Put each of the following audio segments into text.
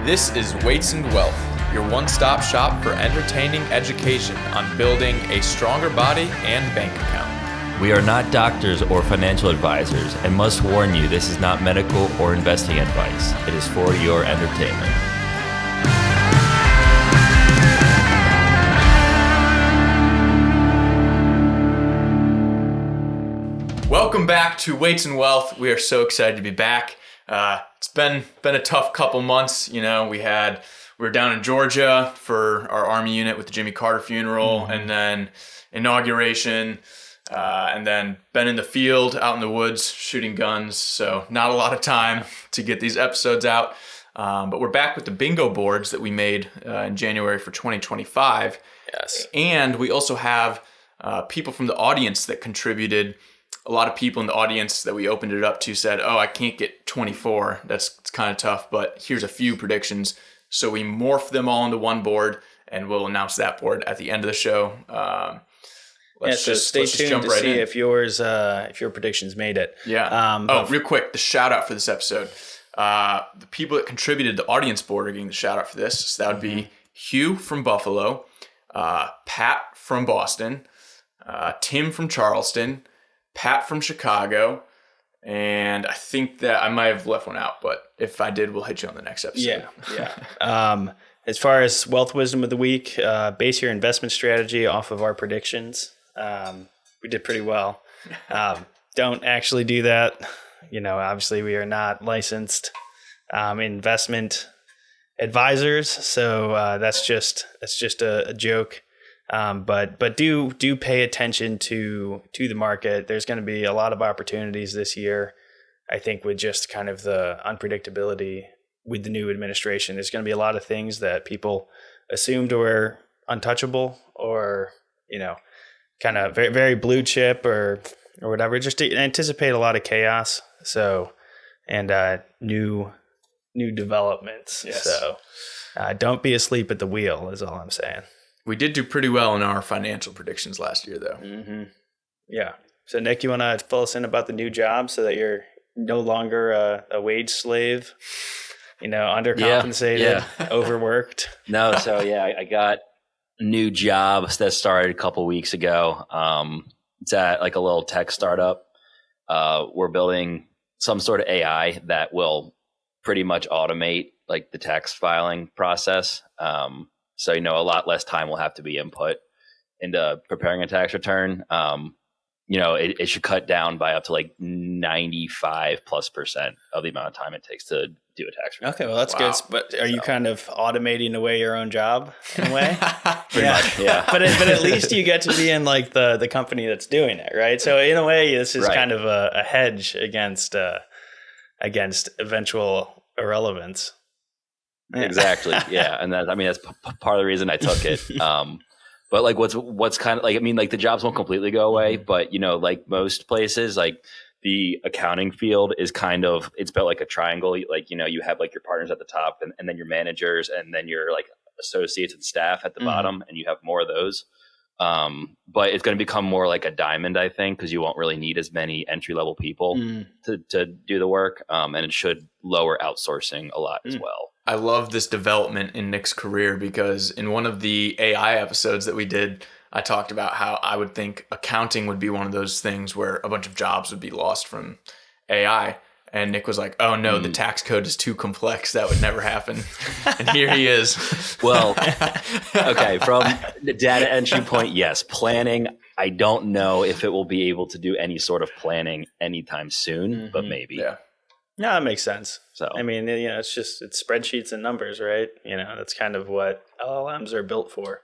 This is Weights and Wealth, your one-stop shop for entertaining education on building a stronger body and bank account. We are not doctors or financial advisors and must warn you this is not medical or investing advice. It is for your entertainment. Welcome back to Weights and Wealth. We are so excited to be back. It's been a tough couple months. You know, we were down in Georgia for our Army unit with the Jimmy Carter funeral, and then inauguration, and then been in the field, out in the woods, shooting guns. So not a lot of time to get these episodes out. But we're back with the bingo boards that we made in January for 2025. Yes. And we also have people from the audience that contributed. A lot of people in the audience that we opened it up to said, I can't get 24. It's kind of tough, but here's a few predictions. So we morphed them all into one board, and we'll announce that board at the end of the show. So stay tuned to see if your predictions made it. Yeah. Real quick, the shout out for this episode. The people that contributed the audience board are getting the shout out for this. So that would be Hugh from Buffalo, Pat from Boston, Tim from Charleston, Pat from Chicago, and I think that I might have left one out, but if I did, we'll hit you on the next episode. Yeah. As far as wealth wisdom of the week, base your investment strategy off of our predictions. We did pretty well. Don't actually do that. You know, obviously we are not licensed investment advisors, so that's just a joke. But do pay attention to the market. There's going to be a lot of opportunities this year. I think with just kind of the unpredictability with the new administration, there's going to be a lot of things that people assumed were untouchable or, you know, kind of very, very blue chip or whatever. Just to anticipate a lot of chaos. So, and new developments. Yes. So don't be asleep at the wheel is all I'm saying. We did do pretty well in our financial predictions last year, though. Mm-hmm. Yeah. So, Nick, you want to fill us in about the new job so that you're no longer a wage slave, you know, undercompensated, overworked? No, so I got a new job that started a couple weeks ago. It's at like a little tech startup. We're building some sort of AI that will pretty much automate like the tax filing process. So, you know, a lot less time will have to be input into preparing a tax return. You know, it should cut down by up to like 95+% of the amount of time it takes to do a tax return. Okay, well, that's good. But are you kind of automating away your own job in a way? Pretty much, yeah. But at least you get to be in like the company that's doing it, right? So in a way, this is kind of a hedge against eventual irrelevance. Yeah. Exactly. Yeah. And that's part of the reason I took it. But like what's kind of like, I mean, like the jobs won't completely go away, but you know, like most places, like the accounting field is kind of, it's built like a triangle. Like, you know, you have like your partners at the top and then your managers and then your like associates and staff at the bottom, and you have more of those. But it's going to become more like a diamond, I think, because you won't really need as many entry level people to do the work. And it should lower outsourcing a lot as well. I love this development in Nick's career because in one of the AI episodes that we did, I talked about how I would think accounting would be one of those things where a bunch of jobs would be lost from AI. And Nick was like, oh no, the tax code is too complex. That would never happen. And here he is. Well, okay. From the data entry point, yes. Planning, I don't know if it will be able to do any sort of planning anytime soon, but maybe. Yeah. No, that makes sense. So, I mean, you know, it's spreadsheets and numbers, right? You know, that's kind of what LLMs are built for.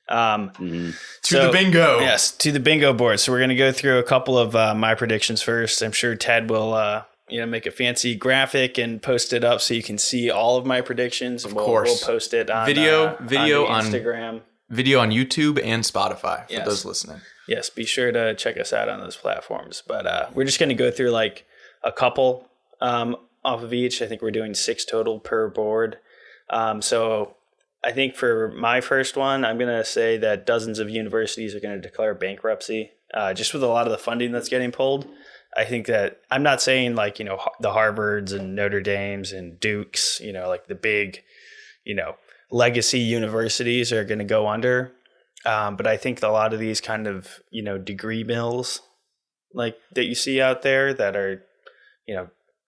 To the bingo. Yes, to the bingo board. So we're going to go through a couple of my predictions first. I'm sure Ted will, make a fancy graphic and post it up so you can see all of my predictions. Of course. We'll post it on video on Instagram. Video on YouTube and Spotify for those listening. Yes, be sure to check us out on those platforms. But we're just going to go through like a couple off of each. I think we're doing 6 total per board. So I think for my first one, I'm going to say that dozens of universities are going to declare bankruptcy just with a lot of the funding that's getting pulled. I think that I'm not saying like, the Harvards and Notre Dames and Dukes, like the big, legacy universities are going to go under. But I think a lot of these kind of, degree mills like that you see out there that are,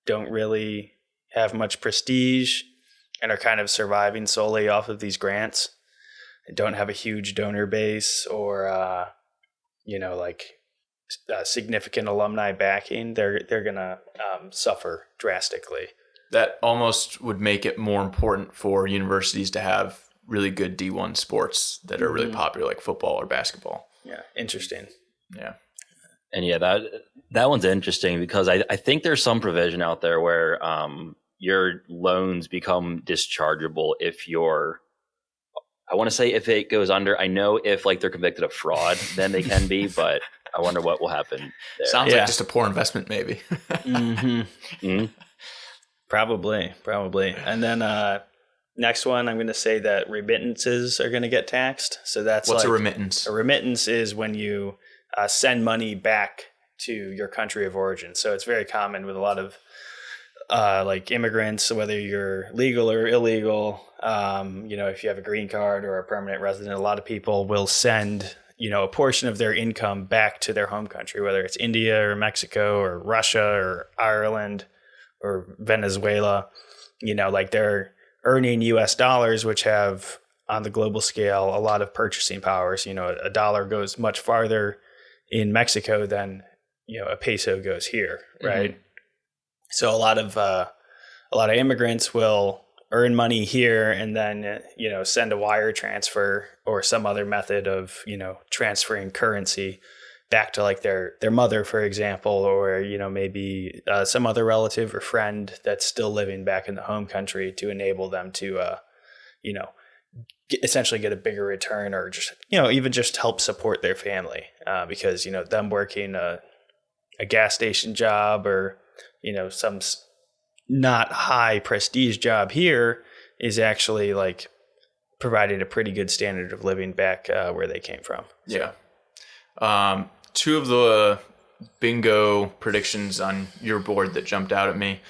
don't really have much prestige and are kind of surviving solely off of these grants and don't have a huge donor base or, significant alumni backing, they're going to suffer drastically. That almost would make it more important for universities to have really good D1 sports that are really popular, like football or basketball. Yeah, interesting. Yeah. And yeah, that one's interesting because I think there's some provision out there where your loans become dischargeable if I want to say if it goes under. I know if like they're convicted of fraud, then they can be, but I wonder what will happen there. Sounds like just a poor investment, maybe. Probably. And then next one, I'm going to say that remittances are going to get taxed. So that's what's a remittance? A remittance is when you send money back to your country of origin. So it's very common with a lot of like immigrants, whether you're legal or illegal. If you have a green card or a permanent resident, a lot of people will send a portion of their income back to their home country, whether it's India or Mexico or Russia or Ireland or Venezuela. Like they're earning US dollars, which have on the global scale a lot of purchasing powers. A dollar goes much farther in Mexico than a peso goes here, right? Mm-hmm. So a lot of immigrants will earn money here and then send a wire transfer or some other method of transferring currency back to like their mother, for example, or maybe some other relative or friend that's still living back in the home country to enable them to essentially get a bigger return or just even just help support their family because them working a gas station job or some not high prestige job here is actually like providing a pretty good standard of living back where they came from. So. Yeah. Two of the bingo predictions on your board that jumped out at me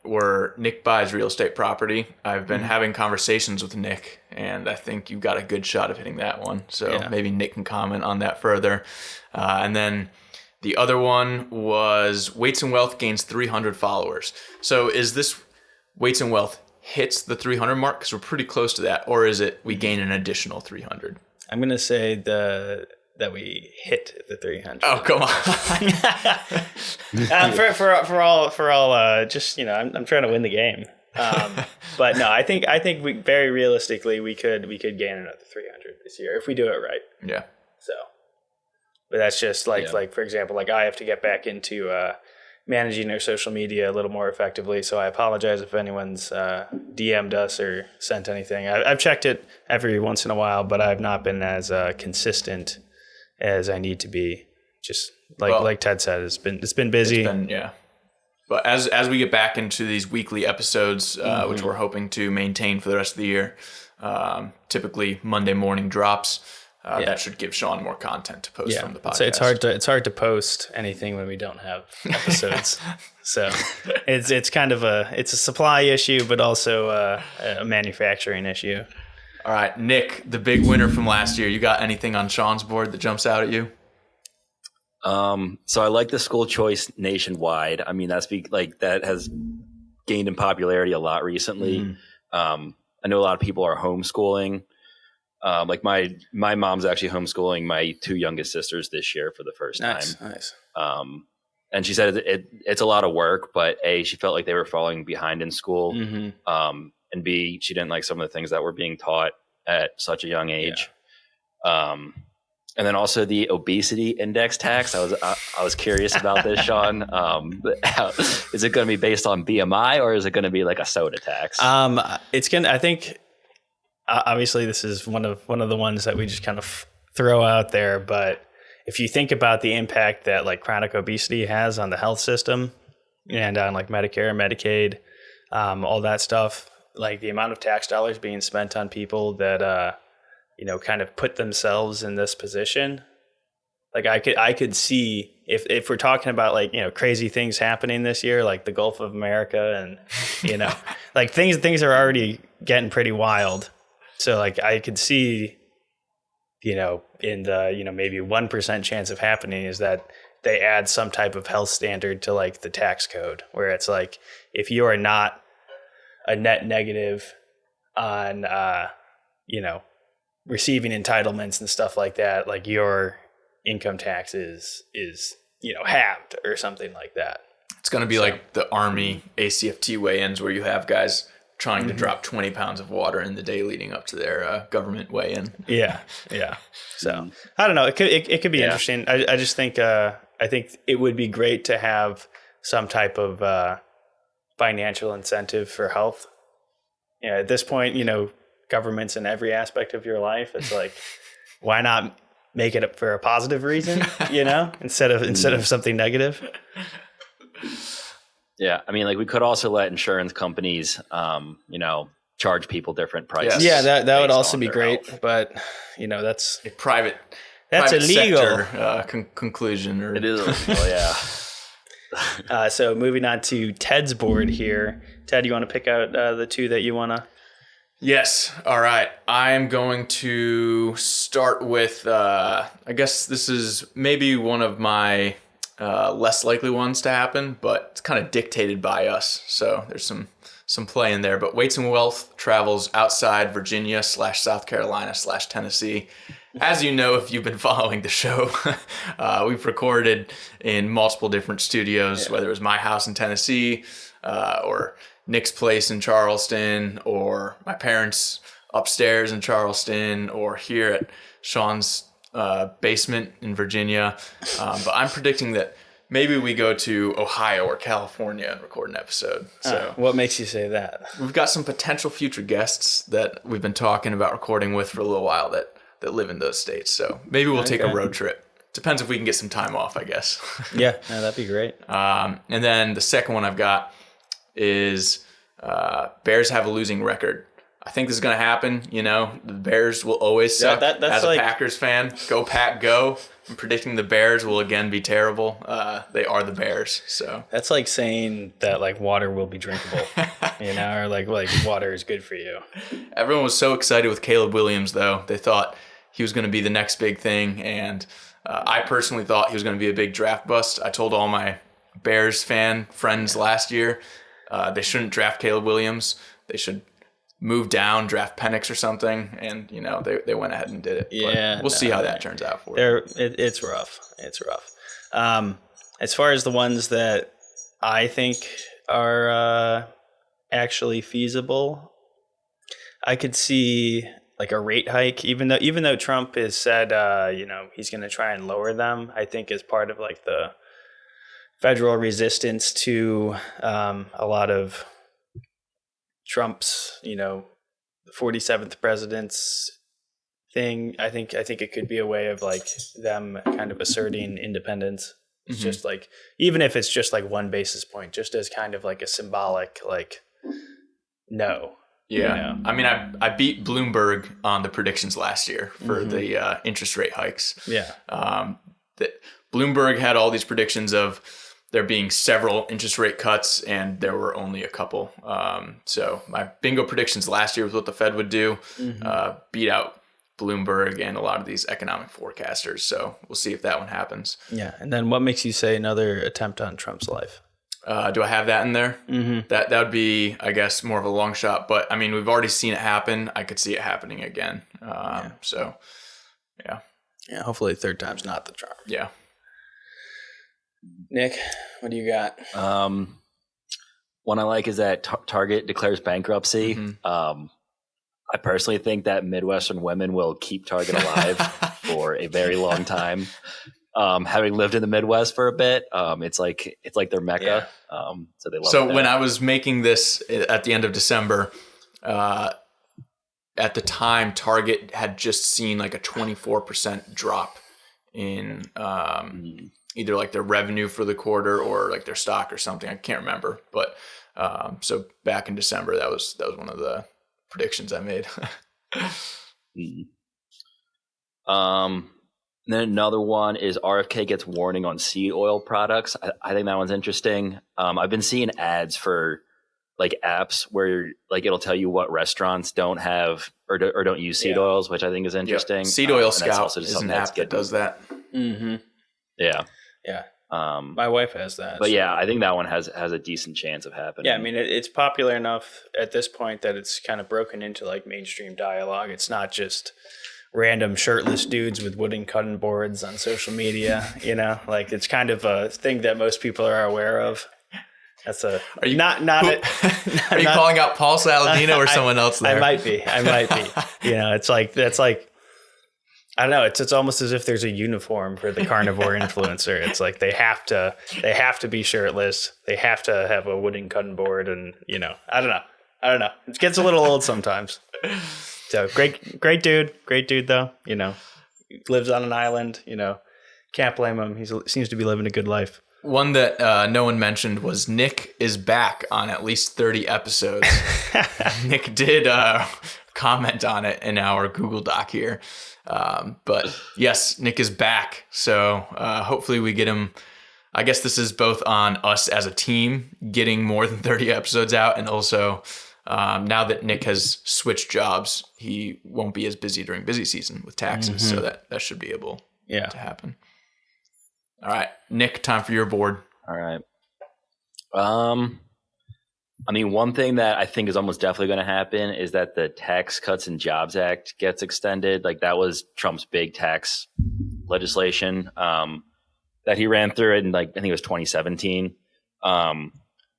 were Nick buys real estate property. I've been having conversations with Nick, and I think you've got a good shot of hitting that one. So maybe Nick can comment on that further. And then the other one was Weights and Wealth gains 300 followers. So is this Weights and Wealth hits the 300 mark? Because we're pretty close to that. Or is it we gain an additional 300? I'm going to say that we hit the 300. Oh, come on. for all, just, I'm trying to win the game. But no, I think we very realistically, we could gain another 300 this year if we do it right. Yeah. So. But that's just like for example, like I have to get back into managing their social media a little more effectively. So I apologize if anyone's DM'd us or sent anything. I've checked it every once in a while, but I've not been as consistent as I need to be. Just like Ted said, it's been busy. But as we get back into these weekly episodes, which we're hoping to maintain for the rest of the year, typically Monday morning drops. That should give Sean more content to post from the podcast. So it's hard to post anything when we don't have episodes. So it's kind of a supply issue, but also a manufacturing issue. All right, Nick, the big winner from last year. You got anything on Sean's board that jumps out at you? So I like the school choice nationwide. I mean, that has gained in popularity a lot recently. I know a lot of people are homeschooling. Like my mom's actually homeschooling my two youngest sisters this year for the first time. Nice. And she said it's a lot of work, but A, she felt like they were falling behind in school. And B, she didn't like some of the things that were being taught at such a young age. And then also the Obesity Index Tax. I was curious about this, Sean. Is it going to be based on BMI or is it going to be like a soda tax? I think. Obviously, this is one of the ones that we just kind of throw out there. But if you think about the impact that like chronic obesity has on the health system and on like Medicare, Medicaid, all that stuff, like the amount of tax dollars being spent on people that kind of put themselves in this position, Like I could see if we're talking about like, crazy things happening this year, like the Gulf of America and, like things are already getting pretty wild. So like I could see, in the, maybe 1% chance of happening is that they add some type of health standard to like the tax code where it's like, if you are not a net negative on, receiving entitlements and stuff like that, like your income tax is halved or something like that. It's going to be like the Army ACFT weigh-ins where you have guys trying to drop 20 pounds of water in the day leading up to their government weigh-in. Yeah. So I don't know. It could be interesting. I just think I think it would be great to have some type of financial incentive for health. Yeah. At this point, government's in every aspect of your life. It's like, why not make it up for a positive reason, instead of something negative. Yeah. I mean, like we could also let insurance companies, charge people different prices. Yeah. That would also be great, health. But that's a private illegal sector, conclusion. Or it is illegal. Yeah. So moving on to Ted's board here. Ted, you want to pick out the two that you want to? Yes. All right. I'm going to start with, I guess this is maybe one of my less likely ones to happen, but it's kind of dictated by us. So there's some play in there. But Weights and Wealth travels outside Virginia / South Carolina / Tennessee. As you know, if you've been following the show, we've recorded in multiple different studios, whether it was my house in Tennessee or Nick's place in Charleston, or my parents' upstairs in Charleston, or here at Sean's basement in Virginia. But I'm predicting that maybe we go to Ohio or California and record an episode. So what makes you say that? We've got some potential future guests that we've been talking about recording with for a little while that live in those states. So maybe we'll take a road trip. Depends if we can get some time off, I guess. Yeah, that'd be great. And then the second one I've got is Bears have a losing record. I think this is going to happen. The Bears will always suck. That's as a Packers fan, go Pack, go. I'm predicting the Bears will again be terrible. They are the Bears. So that's like saying that like water will be drinkable, or like water is good for you. Everyone was so excited with Caleb Williams, though. They thought he was going to be the next big thing, and I personally thought he was going to be a big draft bust. I told all my Bears fan friends last year they shouldn't draft Caleb Williams. They should move down, draft Penix or something, and they went ahead and did it. Yeah, but we'll see how that turns out for them. It's rough. It's rough. As far as the ones that I think are actually feasible, I could see like a rate hike, even though Trump has said he's going to try and lower them. I think as part of like the federal resistance to a lot of Trump's, the 47th president's thing. I think it could be a way of like them kind of asserting independence. It's just like, even if it's just like 1 basis point, just as kind of like a symbolic, like, no. Yeah. I mean, I beat Bloomberg on the predictions last year for the interest rate hikes. Yeah. That Bloomberg had all these predictions of there being several interest rate cuts, and there were only a couple. So my bingo predictions last year with what the Fed would do beat out Bloomberg and a lot of these economic forecasters. So we'll see if that one happens. Yeah. And then what makes you say another attempt on Trump's life? Do I have that in there? That would be, I guess, more of a long shot. But I mean, we've already seen it happen. I could see it happening again. So, yeah. Yeah. Hopefully, third time's not the charm. Yeah. Nick, what do you got? One I like is that Target declares bankruptcy. I personally think that Midwestern women will keep Target alive for a very long time. Having lived in the Midwest for a bit, it's like their mecca. So they love it. So when I was making this at the end of December, at the time, Target had just seen like a 24% drop in either like their revenue for the quarter or like their stock or something. I can't remember, but so back in December, that was one of the predictions I made. And then another one is RFK gets warning on seed oil products. I think that one's interesting. I've been seeing ads for like apps where like it'll tell you what restaurants don't have or don't use seed oils, which I think is interesting. Yep. Seed Oil Scout is an app that does that. Mm-hmm. Yeah. Yeah. My wife has that. But yeah, I think that one has a decent chance of happening. Yeah, I mean, it's popular enough at this point that it's kind of broken into like mainstream dialogue. It's not just random shirtless dudes with wooden cutting boards on social media, you know, like it's kind of a thing that most people are aware of. That's a are you not are you calling out Paul Saladino or someone else there? I might be. You know, it's like that's like I don't know. It's almost as if there's a uniform for the carnivore influencer. It's like they have to be shirtless. They have to have a wooden cutting board, and you know, I don't know. It gets a little old sometimes. So great dude though. You know, he lives on an island. You know, can't blame him. He seems to be living a good life. One that no one mentioned was Nick is back on at least 30 episodes. Nick did comment on it in our Google Doc here. But yes, Nick is back. So hopefully we get him. I guess this is both on us as a team getting more than 30 episodes out, and also now that Nick has switched jobs, he won't be as busy during busy season with taxes. Mm-hmm. So that should be able to happen. All right, Nick, time for your board. All right. I mean, one thing that I think is almost definitely going to happen is that the Tax Cuts and Jobs Act gets extended. Like that was Trump's big tax legislation that he ran through in like I think it was 2017.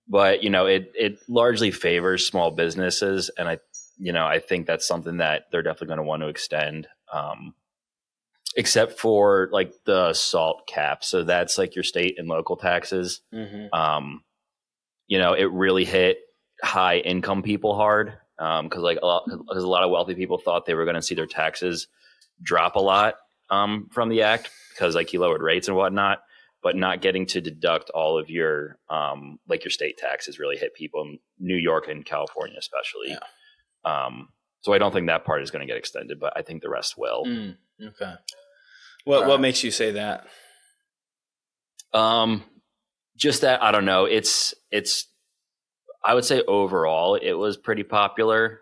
But you know, it largely favors small businesses, and I think that's something that they're definitely going to want to extend. Except for like the SALT cap, so that's like your state and local taxes. Mm-hmm. You know, it really hit high income people hard because a lot of wealthy people thought they were going to see their taxes drop a lot from the act because like he lowered rates and whatnot, but not getting to deduct all of your like your state taxes really hit people in New York and California especially. Yeah. So I don't think that part is going to get extended, but I think the rest will. Okay. What makes you say that? Just that I don't know. It's. I would say overall it was pretty popular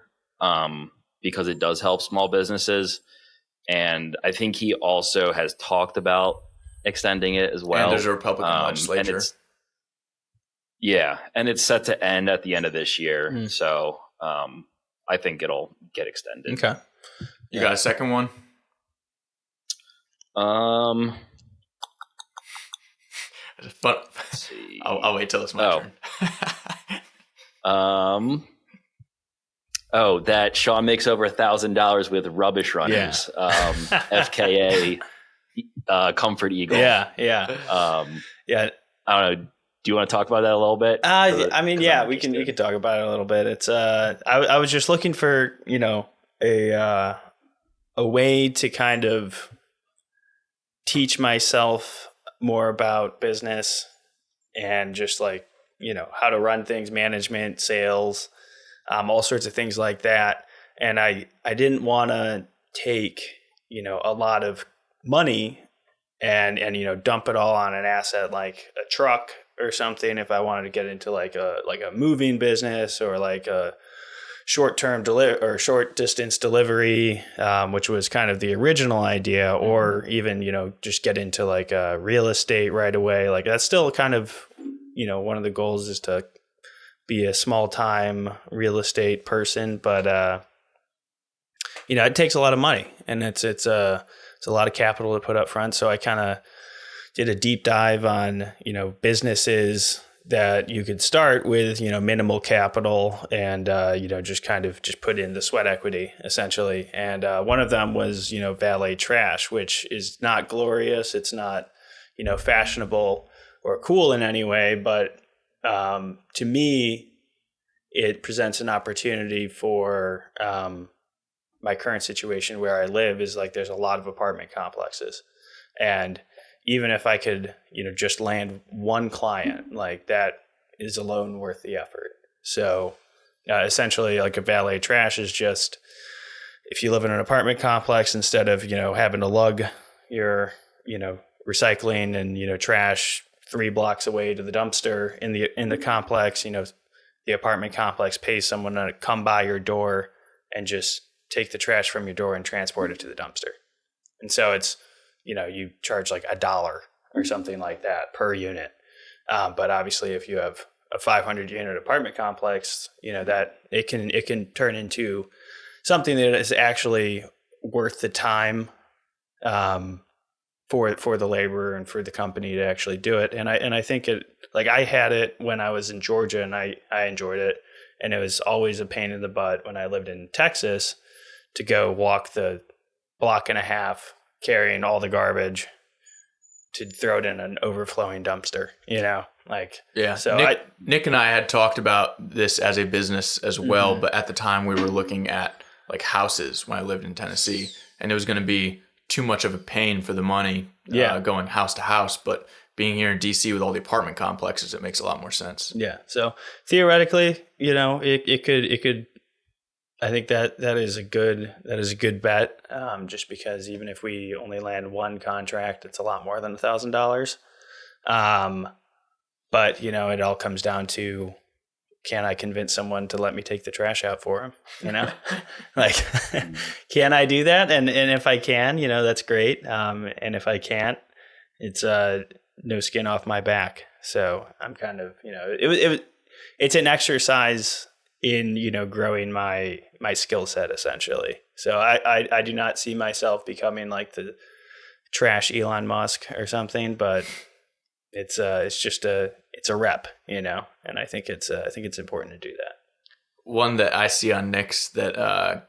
because it does help small businesses, and I think he also has talked about extending it as well. And there's a Republican legislature. And it's set to end at the end of this year, so I think it'll get extended. Okay. You got a second one? But I'll wait till it's my turn. That Sean makes over $1,000 with rubbish runners. FKA Comfort Eagle. Yeah. I don't know. Do you want to talk about that a little bit? I mean, we can talk about it a little bit. It's I was just looking for, you know, a way to kind of teach myself more about business and just like, you know, how to run things, management, sales, all sorts of things like that. And I didn't want to take, you know, a lot of money and, you know, dump it all on an asset like a truck or something. If I wanted to get into like a moving business or like a short-term or short distance delivery, which was kind of the original idea, or even, you know, just get into like real estate right away. Like that's still kind of, you know, one of the goals is to be a small-time real estate person, but you know, it takes a lot of money and it's a lot of capital to put up front. So I kind of did a deep dive on, you know, businesses that you could start with, you know, minimal capital and, you know, just put in the sweat equity essentially. And one of them was, you know, valet trash, which is not glorious. It's not, you know, fashionable or cool in any way. But to me, it presents an opportunity for my current situation where I live is like there's a lot of apartment complexes. And even if I could, you know, just land one client, like that is alone worth the effort. So essentially like a valet trash is just, if you live in an apartment complex, instead of, you know, having to lug your, recycling and, trash 3 blocks away to the dumpster in the complex, the apartment complex pays someone to come by your door and just take the trash from your door and transport it to the dumpster. And so it's, you charge like $1 or something like that per unit. But obviously if you have a 500 unit apartment complex, that it can turn into something that is actually worth the time, for the labor and for the company to actually do it. And I think I had it when I was in Georgia and I enjoyed it. And it was always a pain in the butt when I lived in Texas to go walk the block and a half carrying all the garbage to throw it in an overflowing dumpster, Yeah. So Nick and I had talked about this as a business as well, but at the time we were looking at like houses when I lived in Tennessee, and it was going to be too much of a pain for the money going house to house. But being here in DC with all the apartment complexes, it makes a lot more sense. Yeah. So theoretically, it could. I think that is a good bet. Just because even if we only land one contract, it's a lot more than $1,000. But it all comes down to, can I convince someone to let me take the trash out for them? Like, can I do that? And if I can, that's great. And if I can't, it's no skin off my back. So I'm kind of, it's an exercise in, growing my skill set essentially. So I do not see myself becoming like the trash Elon Musk or something, but it's a rep, and I think it's important to do that. One that I see on Nick's that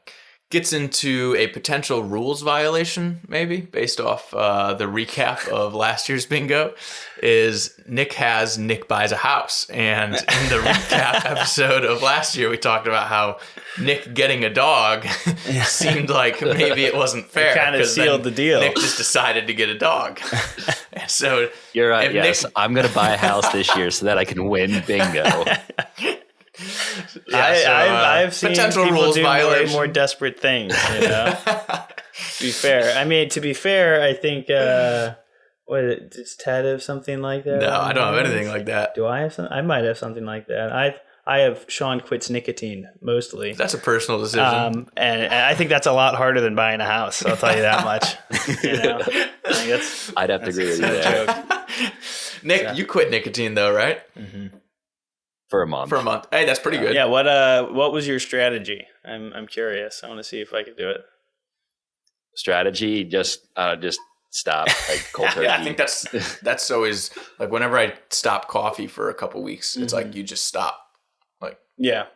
gets into a potential rules violation, maybe based off the recap of last year's bingo, is Nick buys a house. And in the recap episode of last year, we talked about how Nick getting a dog seemed like maybe it wasn't fair. It kind of sealed the deal. Nick just decided to get a dog. So you're right. Yes, I'm going to buy a house this year so that I can win bingo. I've seen potential people rules do violation. more desperate things. To be fair, I think does Ted have something like that? No, I don't have anything like that. Do I have some? I might have something like that. I have Sean quits nicotine mostly. That's a personal decision. And I think that's a lot harder than buying a house. I'll tell you that much. I'd have to agree with you there. Nick, you quit nicotine though, right? Mm-hmm. For a month. Hey, that's pretty good. Yeah. What was your strategy? I'm curious. I want to see if I could do it. Strategy, just stop, like cold turkey. Yeah, I think that's always like whenever I stop coffee for a couple weeks, it's like you just stop. Like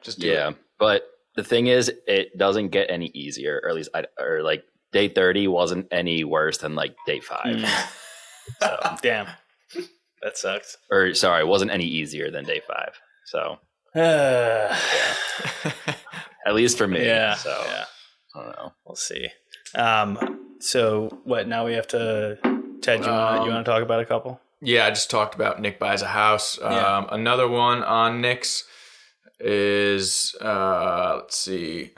just do it. But the thing is, it doesn't get any easier, or at least like day 30 wasn't any worse than like day 5. So damn, that sucks. Or sorry, it wasn't any easier than day 5. So at least for me. Yeah. So yeah. I don't know. We'll see. So what? Now we have to. Ted, you want to talk about a couple? Yeah, I just talked about Nick buys a house. Another one on Nick's is let's see.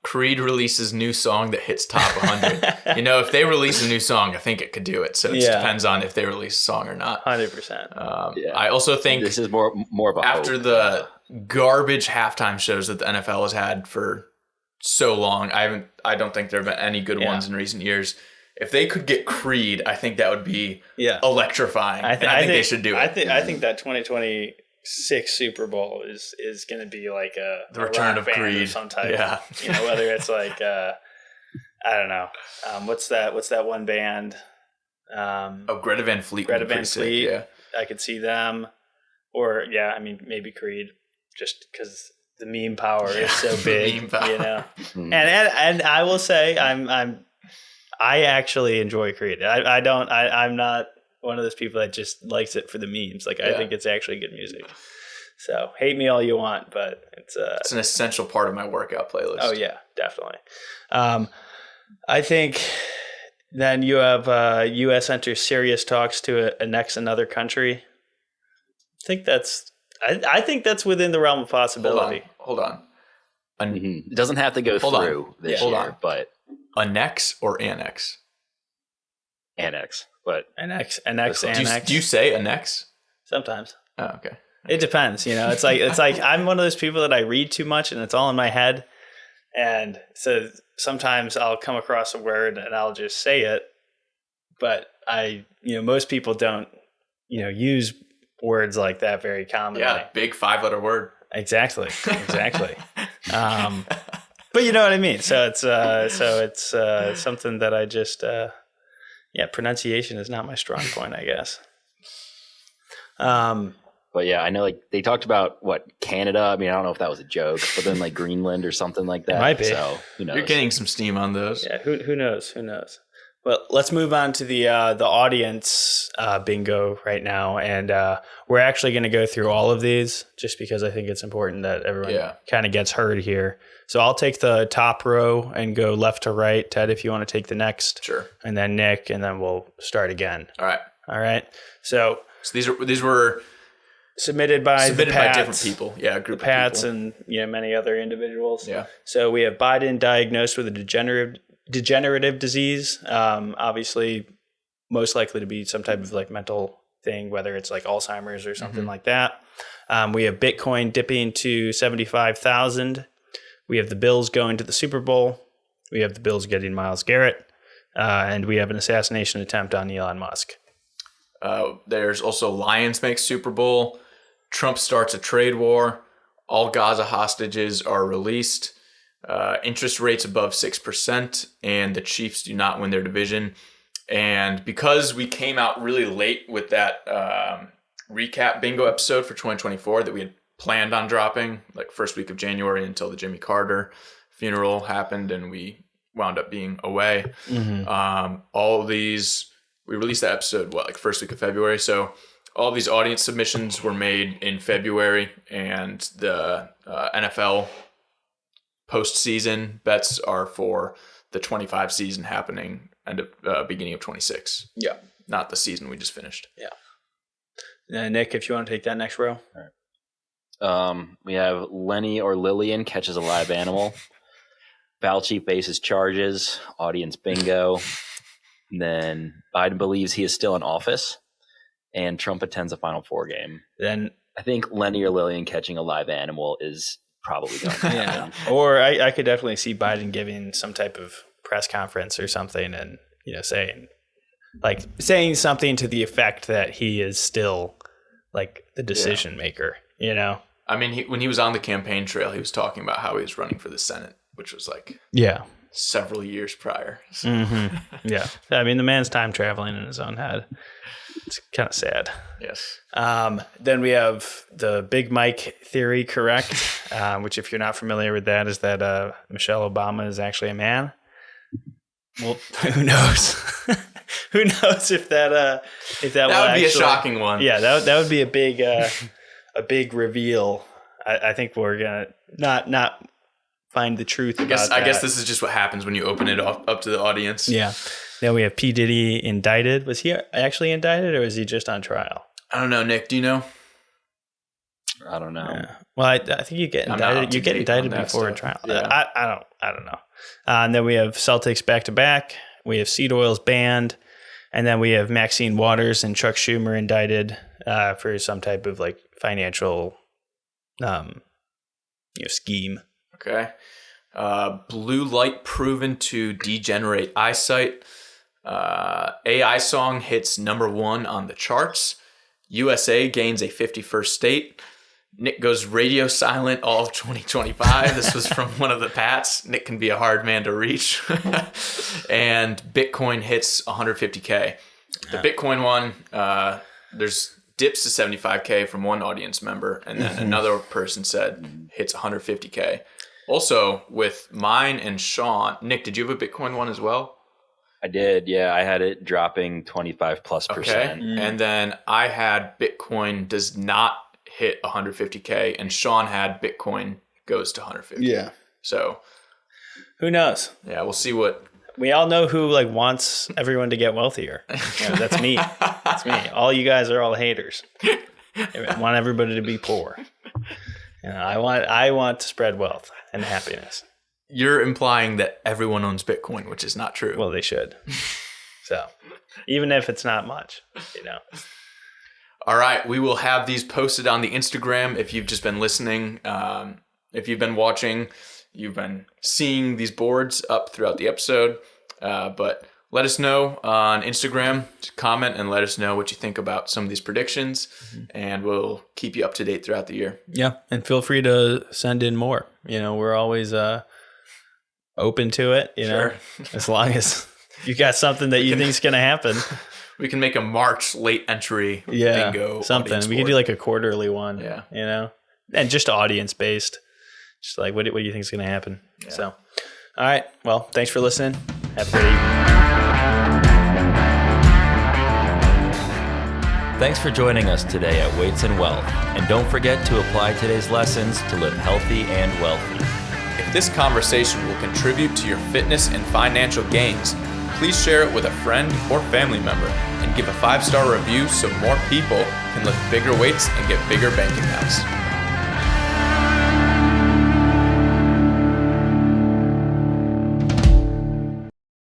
Creed releases new song that hits top 100. If they release a new song, I think it could do it. So it just depends on if they release a song or not. 100%. I also think this is more of a after hope. the garbage halftime shows that the NFL has had for so long, I don't think there have been any good ones in recent years. If they could get Creed, I think that would be electrifying. I think they should do it. I think that 2026 Super Bowl is going to be like the return of Creed of some type. Yeah. Whether it's like I don't know. What's that one band? Greta Van Fleet. Greta Van Fleet. Yeah. I could see them. Or maybe Creed, just because the meme power is so big. And I will say I actually enjoy Creed. I'm not one of those people that just likes it for the memes. Like I think it's actually good music. So hate me all you want, but it's an essential part of my workout playlist. Oh yeah, definitely. I think then you have U.S. enters serious talks to annex another country. I think that's within the realm of possibility. Hold on. It doesn't have to go through this year, but Annex or annex? Annex, but Annex. Do you say annex? Sometimes. Oh, okay. It depends, it's like I'm one of those people that I read too much and it's all in my head. And so sometimes I'll come across a word and I'll just say it, but most people don't, use words like that very commonly. Yeah, big 5-letter word. Exactly. But you know what I mean? So it's something that I just, pronunciation is not my strong point, I guess. But yeah, I know like they talked about Canada. I mean, I don't know if that was a joke, but then like Greenland or something like that. It might be. So who knows? You're getting some steam on those. Yeah, who knows? Well, let's move on to the audience bingo right now, and we're actually going to go through all of these just because I think it's important that everyone kind of gets heard here. So I'll take the top row and go left to right. Ted, if you want to take the next, sure, and then Nick, and then we'll start again. All right. So these were submitted by different people. Yeah, a group the Pats of people. and many other individuals. Yeah. So we have Biden diagnosed with a degenerative disease, obviously most likely to be some type of like mental thing, whether it's like Alzheimer's or something like that. We have Bitcoin dipping to 75,000. We have the Bills going to the Super Bowl. We have the Bills getting Myles Garrett. And we have an assassination attempt on Elon Musk. There's also Lions make Super Bowl. Trump starts a trade war. All Gaza hostages are released. Interest rates above 6%, and the Chiefs do not win their division. And because we came out really late with that recap bingo episode for 2024 that we had planned on dropping, like first week of January until the Jimmy Carter funeral happened and we wound up being away. All of these, we released that episode, first week of February. So all these audience submissions were made in February, and the NFL postseason bets are for the 25 season happening and beginning of 26. Yeah. Not the season we just finished. Yeah. Nick, if you want to take that next row. All right. We have Lenny or Lillian catches a live animal. Fauci faces charges. Audience bingo. And then Biden believes he is still in office. And Trump attends a Final Four game. Then I think Lenny or Lillian catching a live animal is probably going to happen. Or I could definitely see Biden giving some type of press conference or something and, saying something to the effect that he is still like the decision maker, I mean, when he was on the campaign trail, he was talking about how he was running for the Senate, which was several years prior. So. Yeah. I mean, the man's time traveling in his own head. It's kind of sad. Yes. Then we have the Big Mike theory, correct? Which, if you're not familiar with that, is that Michelle Obama is actually a man. Well, who knows? Who knows if that would be a shocking one. Yeah, that would be a big reveal. I think we're gonna not find the truth. I guess this is just what happens when you open it up to the audience. Yeah. Then we have P. Diddy indicted. Was he actually indicted, or is he just on trial? I don't know, Nick. Do you know? I don't know. Yeah. Well, I think you get indicted. You get indicted before a trial. Yeah. I don't know. And then we have Celtics back to back. We have seed oils banned, and then we have Maxine Waters and Chuck Schumer indicted for some type of like financial, scheme. Okay. Blue light proven to degenerate eyesight. AI song hits #1 on the charts. USA gains a 51st state. Nick goes radio silent all of 2025. This was from one of the Pats. Nick can be a hard man to reach. And Bitcoin hits 150K. The Bitcoin one, there's dips to 75K from one audience member. And then another person said hits 150K. Also, with mine and Sean, Nick, did you have a Bitcoin one as well? I did, yeah. I had it dropping 25+%. Okay. And then I had Bitcoin does not hit 150K, and Sean had Bitcoin goes to 150. Yeah. So who knows? Yeah, we'll see what. We all know who wants everyone to get wealthier. That's me. That's me. All you guys are all haters. I want everybody to be poor. I want to spread wealth and happiness. you're implying that everyone owns Bitcoin, which is not true. Well, they should. So even if it's not much, All right. We will have these posted on the Instagram. If you've just been listening, if you've been watching, you've been seeing these boards up throughout the episode. But let us know on Instagram, comment, and let us know what you think about some of these predictions, and we'll keep you up to date throughout the year. Yeah, and feel free to send in more. We're always open to it, Sure. as long as you got something that you think is going to happen. We can make a March late entry bingo. Something. We could do like a quarterly one, and just audience based. Just like, what do you think is going to happen? Yeah. So, all right. Well, thanks for listening. Have a great evening. Thanks for joining us today at Weights and Wealth. And don't forget to apply today's lessons to live healthy and wealthy. If this conversation will contribute to your fitness and financial gains, please share it with a friend or family member and give a 5-star review so more people can lift bigger weights and get bigger bank accounts.